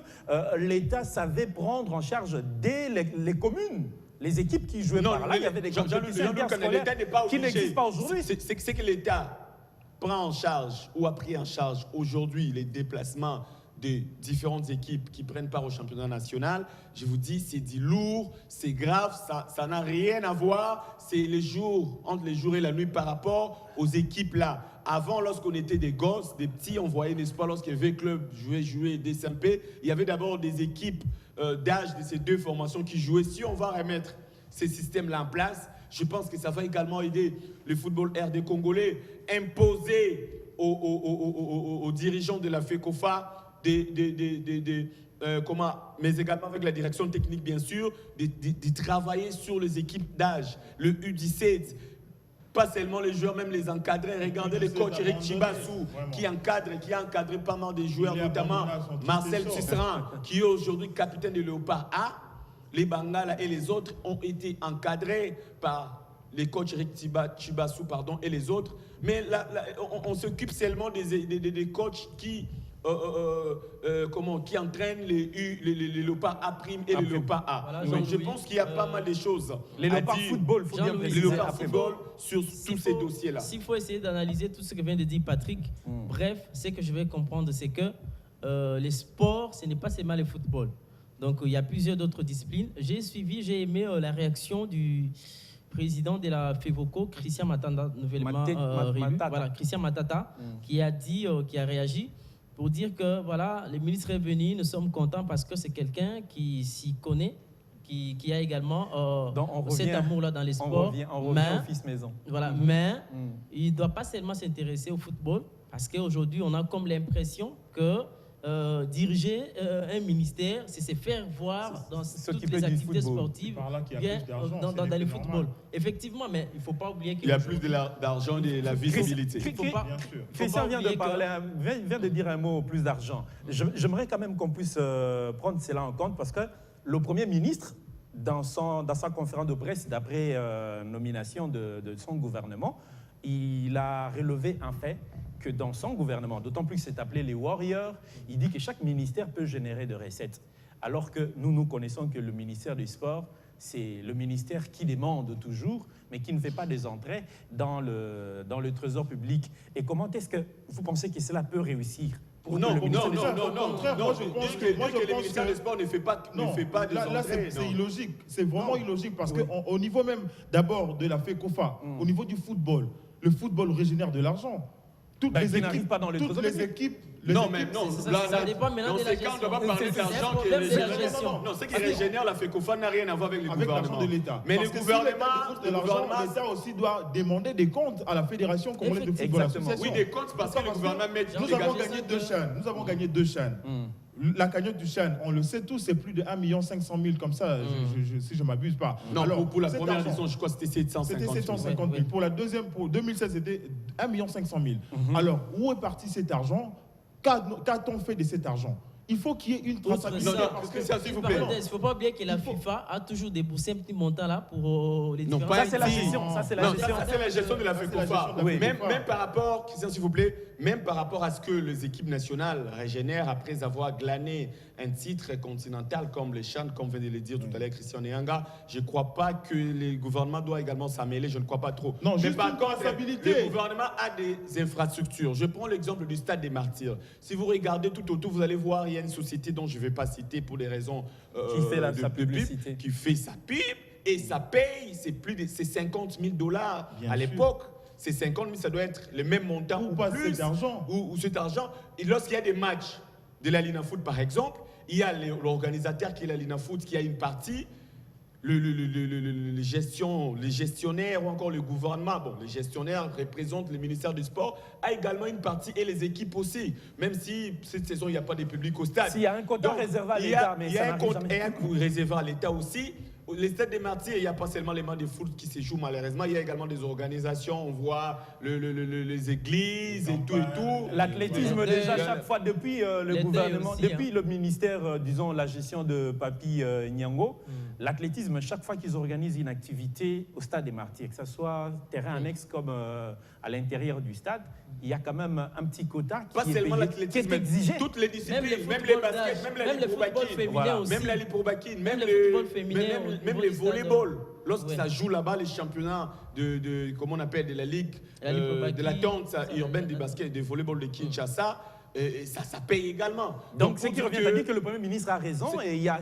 l'État savait prendre en charge dès les communes. Les équipes qui jouaient par là, il y avait des compétitions scolaires qui n'existent pas aujourd'hui. C'est que l'État prend en charge ou a pris en charge aujourd'hui les déplacements de différentes équipes qui prennent part au championnat national. Je vous dis, c'est dit lourd, c'est grave, ça n'a rien à voir. C'est les jours, entre les jours et la nuit par rapport aux équipes là. Avant, lorsqu'on était des gosses, des petits, on voyait, n'est-ce pas, lorsqu'il y avait club jouer des SMP, il y avait d'abord des équipes d'âge de ces deux formations qui jouaient. Si on va remettre ces systèmes-là en place, je pense que ça va également aider le football RD congolais, imposer aux dirigeants de la FECOFA mais également avec la direction technique, bien sûr, de travailler sur les équipes d'âge, le U17, pas seulement les joueurs, même les encadrer. Regardez le coach Eric Chibassou qui a encadré pas mal de joueurs, notamment Marcel Tisserand, qui est aujourd'hui capitaine de Léopard A. Les Bangala et les autres ont été encadrés par les coachs Eric Chibassou et les autres. Mais on s'occupe seulement des coachs qui entraînent les Léopards A' et les Léopards A. Voilà, donc je pense qu'il y a pas mal de choses. Les Léopards football, il faut bien préciser. Les Léopards football sur tous ces dossiers-là. S'il faut essayer d'analyser tout ce que vient de dire Patrick, bref, ce que je vais comprendre, c'est que les sports, ce n'est pas seulement le football. Donc il y a plusieurs autres disciplines. J'ai aimé la réaction du président de la FEVOCO, Christian Matata, nouvellement réélu. Voilà, Christian Matata, qui a réagi pour dire que voilà, le ministre est venu, nous sommes contents parce que c'est quelqu'un qui s'y connaît, qui a également cet amour-là dans les sports. On revient au fils maison. Voilà, mais il ne doit pas seulement s'intéresser au football, parce qu'aujourd'hui, on a comme l'impression que diriger un ministère, c'est se faire voir dans toutes les activités sportives, dans le football. Effectivement, mais il ne faut pas oublier qu'il y a plus d'argent et de la visibilité. Christian vient de dire un mot, plus d'argent. J'aimerais quand même qu'on puisse prendre cela en compte parce que le Premier ministre, dans sa conférence de presse d'après nomination de son gouvernement, il a relevé un fait que dans son gouvernement, d'autant plus que c'est appelé les Warriors, il dit que chaque ministère peut générer de recettes. alors que nous connaissons que le ministère du Sport, c'est le ministère qui demande toujours, mais qui ne fait pas des entrées dans le trésor public. Et comment est-ce que vous pensez que cela peut réussir? Non, moi, je pense que le ministère des Sports ne fait pas des là, entrées. c'est illogique. C'est vraiment illogique parce qu'au niveau même, d'abord, de la FECOFA, au niveau du football, le football régénère de l'argent. Toutes les équipes, pas dans le toutes les équipes. Non, ça dépend maintenant de la gestion. On ne doit pas parler d'argent qui régénère. Non, ce qui régénère la FECOFA n'a rien à voir avec le gouvernement. Avec l'argent de l'État. Mais le gouvernement, l'État aussi doit demander des comptes à la Fédération congolaise de football association. Oui, des comptes parce que le gouvernement met. Nous avons gagné 2 chaînes. Nous avons gagné 2 chaînes. La cagnotte du Chan, on le sait tous, c'est plus de 1 500 000 comme ça, si je ne m'abuse pas. Non, alors, pour la première édition, je crois que c'était 750 000. C'était 750 000. Pour la deuxième, pour 2016, c'était 1 500 000. Alors, où est parti cet argent? Qu'a-t-on fait de cet argent? Il faut qu'il y ait une traçabilité. S'il vous plaît. Il ne faut pas oublier que la FIFA a toujours déboursé un petit montant là pour les différents... Ça, c'est la gestion. Ça, c'est la gestion de la FECOFA. Même par rapport, Christian, s'il vous plaît, même par rapport à ce que les équipes nationales régénèrent après avoir glané un titre continental comme les CHAN, comme vient de le dire tout à l'heure Christian Nyanga, je ne crois pas que le gouvernement doit également s'en mêler, je ne crois pas trop. Non, mais par contre, le gouvernement a des infrastructures. Je prends l'exemple du Stade des Martyrs. Si vous regardez tout autour, vous allez voir, il y a une société dont je ne vais pas citer pour des raisons sa publicité. Qui fait sa pub et ça paye, c'est 50 000 $ à l'époque. C'est 50 000, ça doit être le même montant ou plus. Cet argent. Ou cet argent. Et lorsqu'il y a des matchs de la Linafoot, par exemple, il y a l'organisateur qui est la Linafoot qui a une partie, les gestionnaires ou encore le gouvernement, bon, les gestionnaires représentent le ministère du Sport, a également une partie et les équipes aussi, même si cette saison il n'y a pas de public au stade. S'il y a un quota réservé à l'État, mais il y a un quota réservé à l'État aussi. Les stades des Martyrs, il n'y a pas seulement les matchs de foot qui se jouent malheureusement, il y a également des organisations, on voit les églises et tout. L'athlétisme déjà chaque fois depuis le gouvernement, aussi, depuis le ministère, disons la gestion de Papi Nyango, l'athlétisme chaque fois qu'ils organisent une activité au stade des Martyrs, que ce soit terrain annexe comme à l'intérieur du stade, il y a quand même un petit quota qui est exigé. Toutes les disciplines, même les baskets, même les lipourbaquines, même les volleyball. Lorsque ça joue là-bas, les championnats comment on appelle, de la ligue, de la tente urbaine du basket, de volleyball de Kinshasa, et ça paye également. Donc ce qui revient à dire que le Premier ministre a raison et il y a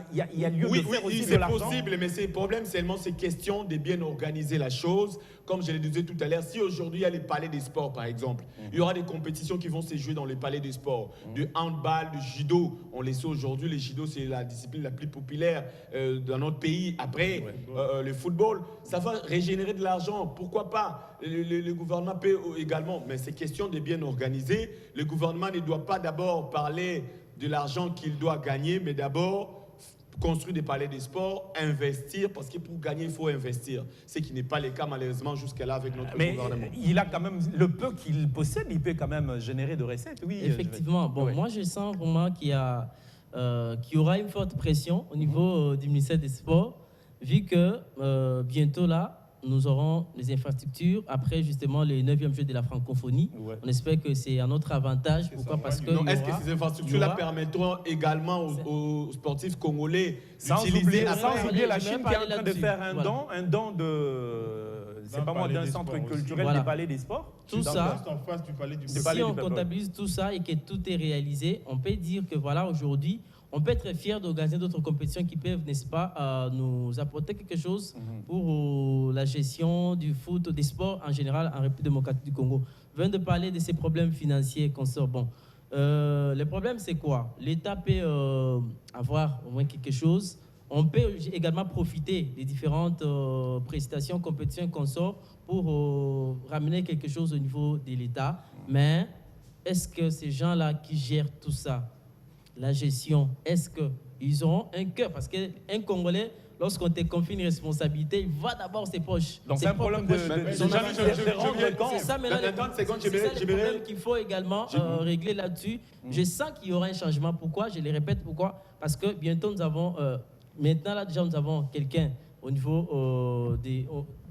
lieu de faire aussi de l'argent. Oui, c'est possible, mais c'est le problème, seulement c'est question de bien organiser la chose. Comme je le disais tout à l'heure, si aujourd'hui il y a les palais des sports, par exemple, il y aura des compétitions qui vont se jouer dans les palais des sports, du handball, du judo. On le sait aujourd'hui, le judo, c'est la discipline la plus populaire dans notre pays. Après, le football, ça va régénérer de l'argent. Pourquoi pas? Le gouvernement peut également, mais c'est question de bien organiser. Le gouvernement ne doit pas d'abord parler de l'argent qu'il doit gagner, mais d'abord construire des palais de sport, investir, parce que pour gagner, il faut investir. Ce qui n'est pas le cas, malheureusement, jusqu'à là avec notre gouvernement. Il a quand même, le peu qu'il possède, il peut quand même générer de recettes, oui. Effectivement. Moi, je sens vraiment qu'il y aura une forte pression au niveau du ministère des Sports, vu que bientôt, là, nous aurons les infrastructures après justement le 9e jeu de la francophonie. Ouais. On espère que c'est à notre avantage. Pourquoi? Parce que est-ce que ces infrastructures-là permettront également aux sportifs congolais d'utiliser sans oublier la Chine qui est en train de faire un don d'un centre culturel des palais des sports. Tout ça, si on comptabilise tout ça et que tout est réalisé, on peut dire que voilà, aujourd'hui, on peut être fier d'organiser d'autres compétitions qui peuvent, n'est-ce pas, nous apporter quelque chose pour la gestion du foot, des sports en général en République démocratique du Congo. On vient de parler de ces problèmes financiers qu'on sort. Bon, le problème, c'est quoi? L'État peut avoir au moins quelque chose. On peut également profiter des différentes prestations, compétitions qu'on sort pour ramener quelque chose au niveau de l'État. Mais est-ce que ces gens-là qui gèrent tout ça, la gestion, est-ce qu'ils auront un cœur? Parce qu'un Congolais, lorsqu'on te confie une responsabilité, il va d'abord ses poches. Donc c'est un problème de rendre compte. C'est ça maintenant le problème qu'il faut également régler là-dessus. Je sens qu'il y aura un changement. Pourquoi? Je le répète, pourquoi? Parce que bientôt nous avons, maintenant là déjà nous avons quelqu'un au niveau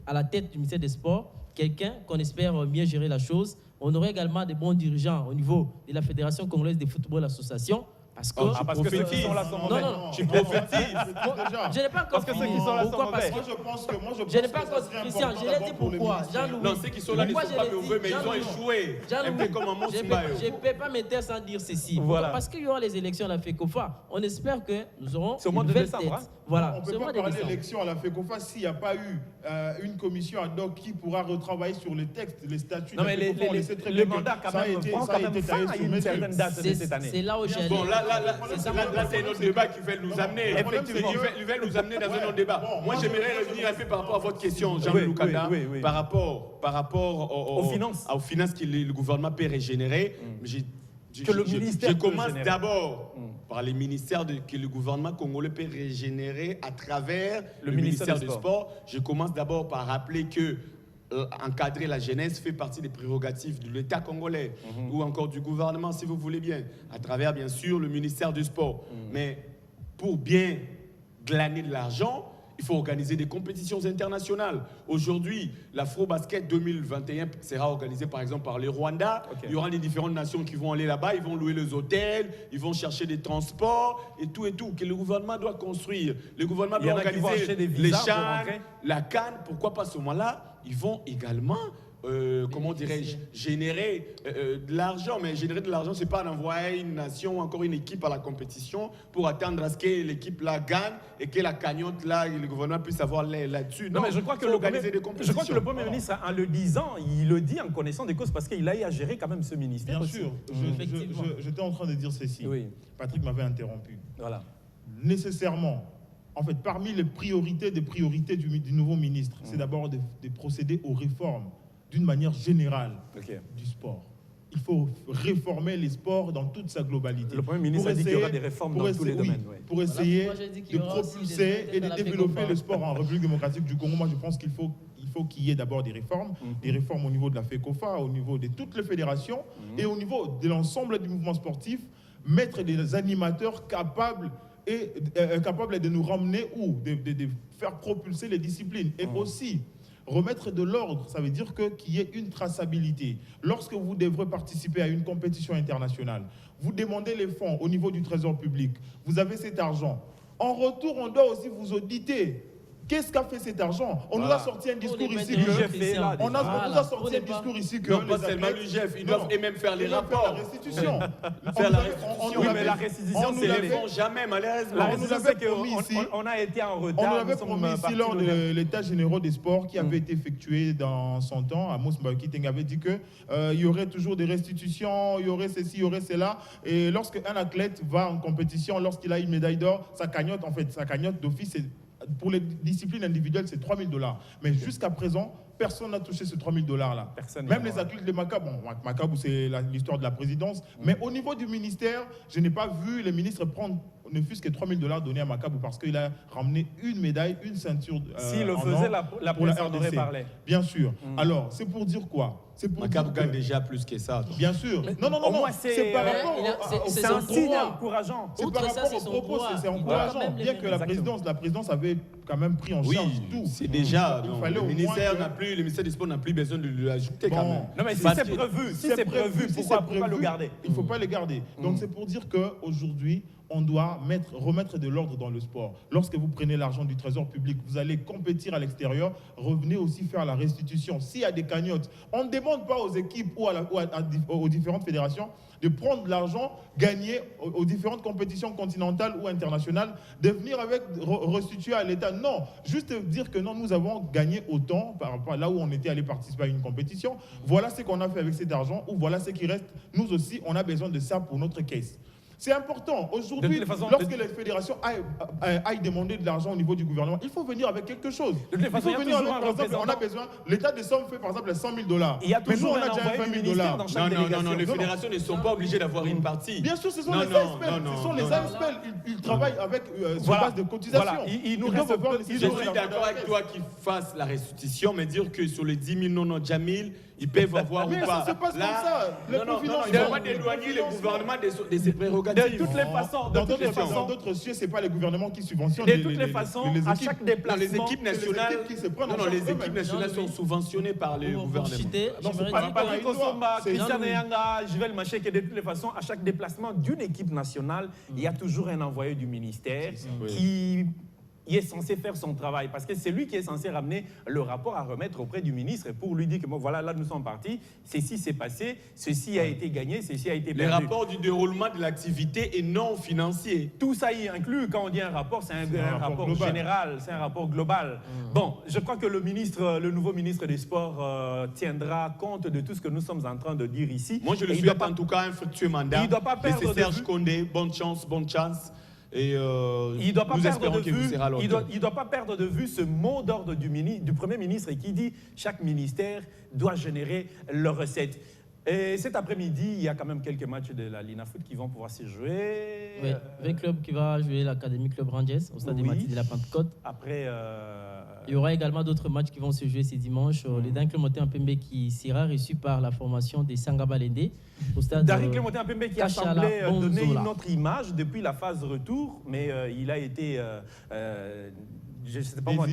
à la tête du ministère des Sports, quelqu'un qu'on espère mieux gérer la chose. On aurait également des bons dirigeants au niveau de la Fédération congolaise de football association. Parce que, parce que ceux qui sont là sont non, mauvais. non, Tu prophétises. Déjà. je n'ai pas encore Parce que ceux fini. qui sont là sont Pourquoi? Parce mauvais. que Moi, je pense que je n'ai pas ça encore, serait Christian, important je l'ai dit d'abord pour le pourquoi. ministère. Jean-Louis. Non, ceux qui sont là ne Pourquoi sont je pas l'ai dit? mauvais, mais ils ont Jean-Louis. échoué. Un Jean-Louis, peu comme un je Simbayo. ne peux pas me taire sans dire ceci. Voilà. Parce qu'il y aura les élections à la FECOFA. On espère que nous aurons C'est au mois une de nouvelle décembre, tête. hein. Voilà, On ne c'est peut au mois pas de parler décembre. d'élection à la FECOFA s'il n'y a pas eu une commission ad hoc qui pourra retravailler sur les textes, les statuts. Non, de la mais FECOFA. On le sait très le bien que mandat quand ça a même été- prend ça a quand même été fin taillé à sur une mesure. certaine date de cette année. C'est là où j'allais. Bon, là, C'est ça. c'est notre débat qui va nous amener. Le problème, Effectivement, c'est que- il va nous amener dans un autre débat. Bon, Moi, moi, j'aimerais je- revenir un peu par rapport à votre question, Jean Oui, Lukanda, oui. par rapport Aux finances. aux finances que le gouvernement peut régénérer. Que le ministère je peut commence générer. d'abord par les ministères que le gouvernement congolais peut régénérer à travers le ministère du Sport. Je commence d'abord par rappeler que encadrer la jeunesse fait partie des prérogatives de l'État congolais ou encore du gouvernement, si vous voulez bien, à travers, bien sûr, le ministère du Sport. Mais pour bien glaner de l'argent, il faut organiser des compétitions internationales. Aujourd'hui, l'Afro-Basket 2021 sera organisé par exemple par le Rwanda. Ok. Il y aura les différentes nations qui vont aller là-bas, ils vont louer les hôtels, ils vont chercher des transports et tout, que le gouvernement doit construire. Le gouvernement Il y en doit a qui vont organiser acheter des les visas pour CHAN, rentrer. la CAN. Pourquoi pas à ce moment-là, ils vont également comment dirais-je, générer de l'argent. Mais générer de l'argent, c'est pas d'envoyer une nation ou encore une équipe à la compétition pour attendre à ce que l'équipe là gagne et que la cagnotte là, le gouvernement puisse avoir là-dessus. Non, mais je crois que faut le organiser des je compétitions. crois que le Premier ministre, en le disant, il le dit en connaissant des causes parce qu'il a eu à gérer quand même ce ministère. Bien aussi. sûr, Effectivement. j'étais en train de dire ceci. Oui. Patrick m'avait interrompu. Voilà. Nécessairement, en fait, parmi les priorités des priorités du nouveau ministre, c'est d'abord de procéder aux réformes d'une manière générale Ok. du sport. Il faut réformer les sports dans toute sa globalité. Le Premier ministre a dit qu'il y aura des réformes dans tous les domaines. Oui. Pour essayer pourquoi j'ai dit qu'il y de aura aussi propulser des et de à la développer FECOFA. le sport en République démocratique du Congo. Moi, je pense qu'il faut qu'il y ait d'abord des réformes au niveau de la FECOFA, au niveau de toutes les fédérations et au niveau de l'ensemble du mouvement sportif, mettre des animateurs capables de nous ramener ou de faire propulser les disciplines. Et aussi, remettre de l'ordre, ça veut dire qu'il y ait une traçabilité. Lorsque vous devrez participer à une compétition internationale, vous demandez les fonds au niveau du trésor public, vous avez cet argent. En retour, on doit aussi vous auditer. Qu'est-ce qu'a fait cet argent? On nous a sorti un discours ici que... On nous a sorti un discours ici que... Non, pas seulement l'UGF, ils doivent même faire les rapports. La restitution. Faire la restitution. Oui, mais la restitution, Ils c'est ne les le font jamais, malheureusement. La On nous restitution, avait c'est promis ici- qu'on a été en On retard. nous avait nous sommes promis ici partis lors le de l'état général des sports qui avait été effectué dans son temps. Amos Mbakiteng avait dit qu'il y aurait toujours des restitutions, il y aurait ceci, il y aurait cela. Et lorsqu'un athlète va en compétition, lorsqu'il a une médaille d'or, sa cagnotte d'office, pour les disciplines individuelles, c'est $3 000. Mais jusqu'à présent, personne n'a touché ces $3 000 là. Personne Même n'y les aura. athlètes de Macabou, Macabou c'est l'histoire de la présidence. Mais au niveau du ministère, je n'ai pas vu les ministres prendre ne fût-ce que $3 000 donnés à Macabou parce qu'il a ramené une médaille, une ceinture. S'il le en faisait, or la pour presse en aurait RDC. parlé. Bien sûr. Alors, c'est pour dire quoi? C'est pour Macab dire gagne que- déjà plus que ça. Bien sûr. Non, Au moins, c'est par c'est- rapport c'est C'est son un signe droit. encourageant. c'est Outre par ça, rapport c'est aux son propos, droit. c'est Il doit encourageant. quand même Bien les que la présidence avait quand même pris en Oui, charge tout. c'est déjà. Il non, fallait le au moins ministère que- le ministère des Sports n'a plus besoin de l'ajouter quand Bon. même. Non, mais si Parce c'est que- prévu, si c'est prévu, si pourquoi c'est le prévu, garder? Il ne faut pas les garder. Donc c'est pour dire qu'aujourd'hui, on doit remettre de l'ordre dans le sport. Lorsque vous prenez l'argent du trésor public, vous allez compétir à l'extérieur, revenez aussi faire la restitution. S'il y a des cagnottes, on ne demande pas aux équipes ou aux différentes fédérations de prendre l'argent gagné aux différentes compétitions continentales ou internationales, de venir restituer à l'État. Non, juste dire que non, nous avons gagné autant par rapport à là où on était allé participer à une compétition. Voilà ce qu'on a fait avec cet argent, ou voilà ce qui reste. Nous aussi, on a besoin de ça pour notre caisse. C'est important. De Aujourd'hui, toutes les façons, lorsque les fédérations aillent demander de l'argent au niveau du gouvernement, il faut venir avec quelque chose. De toutes les façons, il faut il y a venir toujours avec, un par exemple, on a besoin, l'État de Somme fait par exemple les $100 000. Il y a Mais nous, toujours on a un déjà envoyé 20 du 000 ministère dans chaque délégation. Non, les Non, non. fédérations ne sont pas obligées d'avoir une partie. Bien sûr, ce sont Non, les non, ASPL. non, Ce sont non, les non. ASPL. Ils travaillent avec sur Voilà. base de cotisation. Voilà. Il nous Ils doivent reste avoir peu- les il Je nous suis reste- d'accord avec toi qu'ils fassent la restitution, mais dire que sur les 10 000 non, jamais, ils peuvent avoir Mais ou pas. ça se passe comme ça. Les Non, financements- il ne faut pas d'éloigner le gouvernement de ses prérogatives. De toutes les façons, Dans d'autres cieux, ce n'est pas les gouvernements qui subventionnent de toutes les façons, à équipes. chaque Non, les déplacement, équipes nationales, équipes qui se prennent en non, charge les eux-mêmes. équipes nationales Non, sont subventionnées par les Pour gouvernements. citer, Non, c'est j'aimerais pas dire pareil. que- Patrick Osomba, C'est- Christian Non, oui. Eyanga, Jivel Maché, que de toutes les façons, à chaque déplacement d'une équipe nationale, il y a toujours un envoyé du ministère qui est censé faire son travail, parce que c'est lui qui est censé ramener le rapport à remettre auprès du ministre pour lui dire que bon, voilà, là nous sommes partis, ceci s'est passé, ceci a été gagné, ceci a été Les perdu. rapports du déroulement de l'activité et non financier. Tout ça y inclut, quand on dit un rapport, c'est un rapport global. général, c'est un rapport global. Bon, je crois que le nouveau ministre des Sports tiendra compte de tout ce que nous sommes en train de dire ici. Moi, je le Et il souhaite doit en tout cas un fructueux mandat. il doit pas perdre Laissez de Serge vue- Condé, bonne chance. Et Il ne doit pas nous perdre espérons de qu'il vous vue. sera à Il l'auteur. doit pas perdre de vue ce mot d'ordre du Premier ministre qui dit chaque ministère doit générer leurs recettes. Et cet après-midi, il y a quand même quelques matchs de la Lina Foot qui vont pouvoir se jouer. Oui, un club qui va jouer l'Académie Club Rangers au stade des Oui. Mathis de la Pentecôte. Après, Il y aura également d'autres matchs qui vont se jouer ce dimanche. Le Daring Clémentin Pembe qui sera reçu par la formation des Sangaba Lende au stade. Daring Clémentin Pembe qui a Kachala semblé donner Bonzola. une autre image depuis la phase retour, mais il a été, je sais pas moi,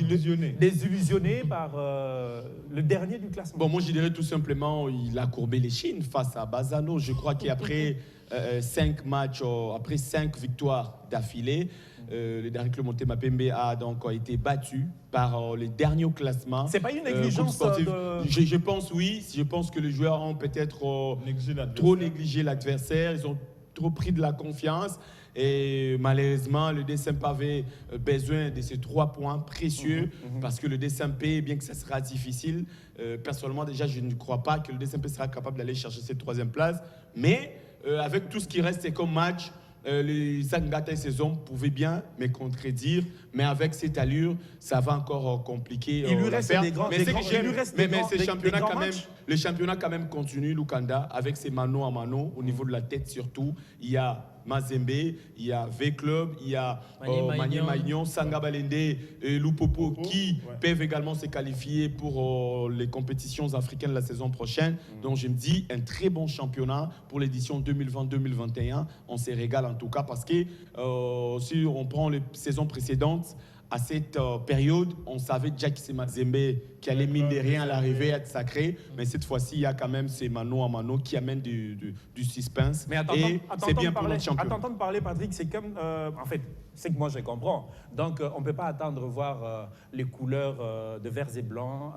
désillusionné par le dernier du classement. Bon, moi, je dirais tout simplement, il a courbé les chines face à Bazano. Je crois qu'après 5 matchs, après 5 victoires d'affilée, le Daring Clémentin Mapembe a donc été battu par les derniers au classement. C'est pas une négligence sportif. de- Je pense oui. Je pense que les joueurs ont peut-être trop négligé l'adversaire. Ils ont trop pris de la confiance. Et malheureusement, le DSMP avait besoin de ces 3 points précieux parce que le DSMP, bien que ça sera difficile, personnellement déjà, je ne crois pas que le DSMP sera capable d'aller chercher cette 3e place. Mais avec tout ce qui reste comme match, les Sangata et ses hommes pouvaient bien me contredire, mais avec cette allure, ça va encore compliquer. Il lui reste l'affaire. des grands- mais des c'est que grands- j'aime. il lui reste Mais des grands- ces des championnats grands quand même, matchs. le championnat quand même continue, Lukanda, avec ses mano à mano, au niveau de la tête surtout. Il y a Mazembe, il y a V-Club, il y a Magne Maignan, Sangaba Lende et Lupopo qui peuvent également se qualifier pour les compétitions africaines la saison prochaine. Donc je me dis, un très bon championnat pour l'édition 2020-2021. On se régale en tout cas parce que si on prend les saisons précédentes, à cette période, on savait déjà que c'est Mazembe qui allait mine de rien à l'arrivée être sacré, mais cette fois-ci, il y a quand même ces mano à mano qui amènent du suspense. Mais et c'est bien pour notre à champion. t'entendre parler, Patrick, c'est comme, en fait, c'est que moi je comprends. Donc, on ne peut pas attendre voir les couleurs de verts et blancs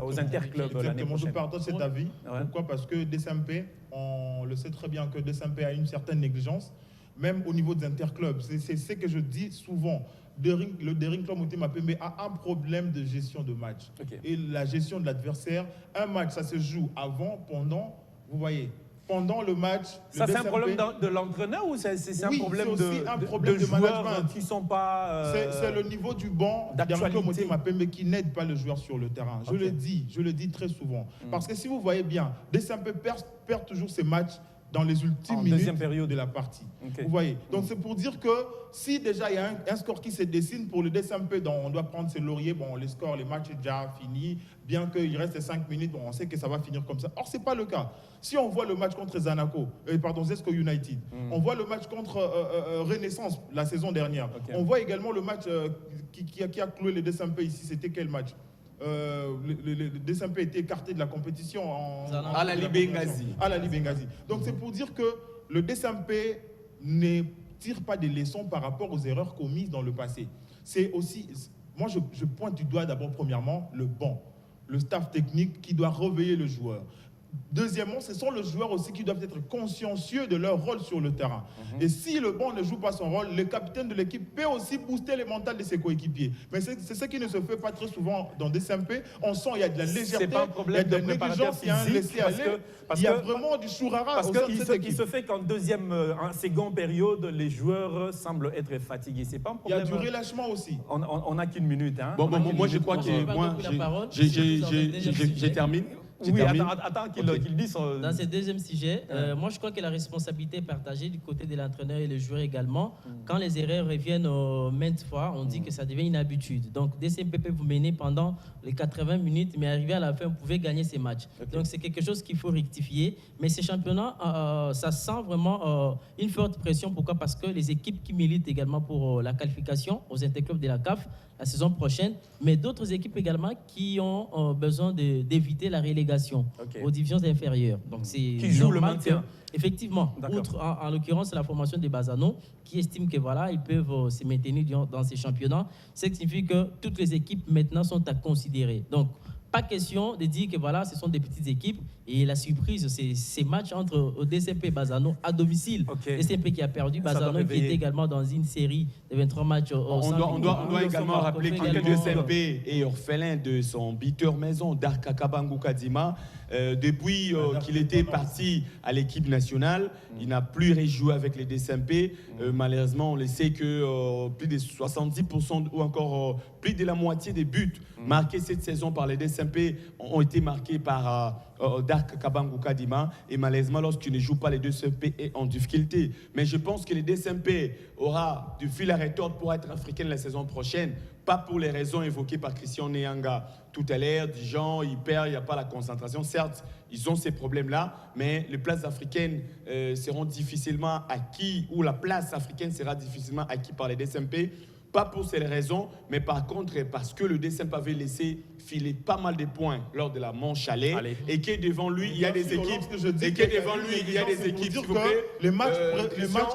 aux interclubs l'année Exactement, je prochaine. partage cet avis. Ouais. Pourquoi? Parce que DSMP, on le sait très bien que DSMP a une certaine négligence, même au niveau des interclubs. C'est ce que je dis souvent. Le Daring Clémentin Mapembe a un problème de gestion de match. Ok. Et la gestion de l'adversaire, un match, ça se joue avant, pendant, vous voyez, pendant le match. Ça, le c'est un DSMP problème de l'entraîneur ou c'est un Oui, problème c'est aussi un problème de joueurs management. qui ne sont pas... C'est le niveau du banc d'actualité. Daring Clémentin Mapembe qui n'aide pas le joueur sur le terrain. Je Ok. le dis très souvent. Parce que si vous voyez bien, DSMP perd toujours ses matchs dans les ultimes En minutes deuxième période de la partie. Ok. Vous voyez. Donc c'est pour dire que si déjà il y a un score qui se dessine pour le DSMP, on doit prendre ses lauriers, bon, les scores, les matchs sont déjà finis, bien qu'il reste 5 minutes, bon, on sait que ça va finir comme ça. Or, ce n'est pas le cas. Si on voit le match contre Zesco United, on voit le match contre Renaissance la saison dernière, Ok. on voit également le match qui a cloué le DSMP ici, c'était quel match? Le DSMP a été écarté de la compétition À la Libengazi. À la Libengazi. Donc c'est pour dire que le DSMP ne tire pas des leçons par rapport aux erreurs commises dans le passé. C'est aussi, moi je pointe du doigt d'abord premièrement le banc, le staff technique qui doit réveiller le joueur. Deuxièmement, ce sont les joueurs aussi qui doivent être consciencieux de leur rôle sur le terrain. Et si le banc ne joue pas son rôle, le capitaine de l'équipe peut aussi booster les mentales de ses coéquipiers. Mais c'est ce qui ne se fait pas très souvent dans des CMP. On sent qu'il y a de la légèreté, C'est pas un il y a problème de de la préparateur négligence, il y a un physique, laisser-aller. parce Il y a que- vraiment du chourara Parce au sein de cette qu'il équipe. se fait qu'en en seconde période, les joueurs semblent être fatigués. C'est pas un Il y a problème. du relâchement aussi. On n'a qu'une minute. Hein. Bon, On a qu'une moi je minute crois pour- que pas moi beaucoup la parole. je termine. Tu Oui, termines? attends Ok. qu'il dise. Dans ce deuxième sujet, moi je crois que la responsabilité est partagée du côté de l'entraîneur et le joueur également. Quand les erreurs reviennent maintes fois, on dit que ça devient une habitude. Donc DCMP peut vous mener pendant les 80 minutes, mais arrivé à la fin, vous pouvez gagner ces matchs. Donc c'est quelque chose qu'il faut rectifier. Mais ces championnats, ça sent vraiment une forte pression. Pourquoi? Parce que les équipes qui militent également pour la qualification aux interclubs de la CAF la saison prochaine, mais d'autres équipes également qui ont besoin d'éviter la relégation aux divisions inférieures. Donc c'est Qui jouent le normal maintien. effectivement, D'accord. outre en l'occurrence la formation des Basanos, qui estiment que voilà, ils peuvent se maintenir dans ces championnats, ce qui signifie que toutes les équipes maintenant sont à considérer. Donc pas question de dire que voilà, ce sont des petites équipes. Et la surprise, c'est ces matchs entre DCMP et Basano à domicile. DCMP qui a perdu, Basano qui était également dans une série de 23 matchs. On doit également rappeler que le DCMP est orphelin de son beater maison, Darka Kabangu Kadima. Depuis qu'il était parti à l'équipe nationale, il n'a plus rejoué avec les DCMP. Malheureusement, on le sait que plus de 70% ou encore plus de la moitié des buts marqués cette saison par les DCMP ont été marqués par Dark Kabangu Kadima. Et malheureusement, lorsqu'il ne joue pas, les DCMP est en difficulté. Mais je pense que les DCMP aura du fil à retordre pour être africaine la saison prochaine. Pas pour les raisons évoquées par Christian Nyanga tout à l'heure. Dijon, il perd, il n'y a pas la concentration. Certes, ils ont ces problèmes-là, mais les places africaines seront difficilement acquises, ou la place africaine sera difficilement acquise par les DCMP. Pas pour ces raisons, mais par contre, parce que le DCMP avait laissé filer pas mal de points lors de la manche aller, et que devant lui, il y a des équipes. Et que devant lui, il y a des équipes. S'il vous plaît, les matchs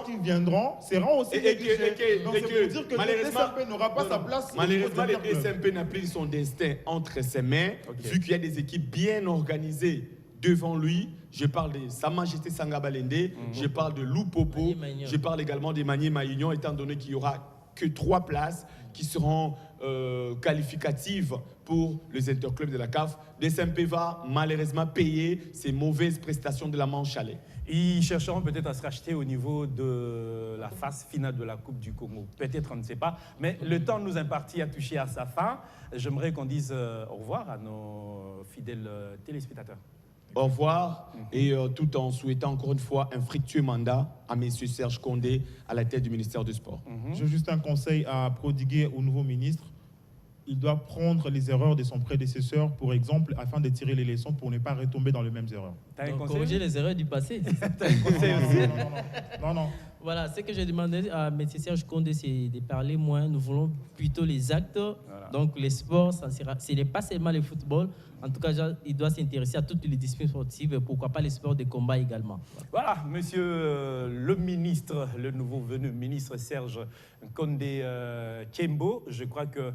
qui viendront seront aussi négligés. Donc c'est pour dire que le DCMP n'aura pas sa place. Malheureusement, le DCMP n'a plus son destin entre ses mains, vu qu'il y a des équipes bien organisées devant lui. Je parle de Sa Majesté Sangabalende, je parle de Lupopo, je parle également des Manier Maïgnon, étant donné qu'il y aura que 3 places qui seront qualificatives pour les interclubs de la CAF. DCMP va malheureusement payer ces mauvaises prestations de la manche aller. Ils chercheront peut-être à se racheter au niveau de la phase finale de la Coupe du Congo. Peut-être, on ne sait pas. Mais le temps nous imparti a touché à sa fin. J'aimerais qu'on dise au revoir à nos fidèles téléspectateurs. Au revoir, et tout en souhaitant encore une fois un fructueux mandat à M. Serge Condé à la tête du ministère du Sport. J'ai juste un conseil à prodiguer au nouveau ministre. Il doit prendre les erreurs de son prédécesseur, pour exemple, afin de tirer les leçons pour ne pas retomber dans les mêmes erreurs. Donc, corriger les erreurs du passé. Non. Voilà, ce que j'ai demandé à M. Serge Condé, c'est de parler moins. Nous voulons plutôt les actes. Voilà. Donc, les sports, ce n'est pas seulement le football. En tout cas, il doit s'intéresser à toutes les disciplines sportives. Pourquoi pas les sports de combat également. Voilà, monsieur le ministre, le nouveau venu ministre Serge Condé Kembo. Je crois que,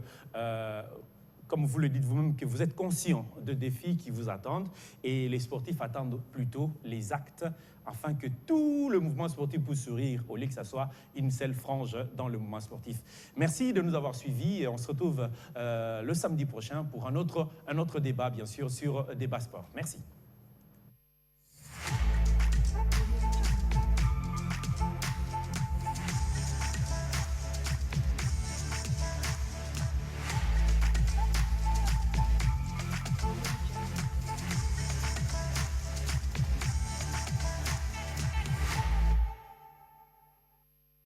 comme vous le dites vous-même, que vous êtes conscient des défis qui vous attendent. Et les sportifs attendent plutôt les actes, afin que tout le mouvement sportif puisse sourire, au lieu que ça soit une seule frange dans le mouvement sportif. Merci de nous avoir suivis et on se retrouve le samedi prochain pour un autre débat, bien sûr, sur Débat Sport. Merci.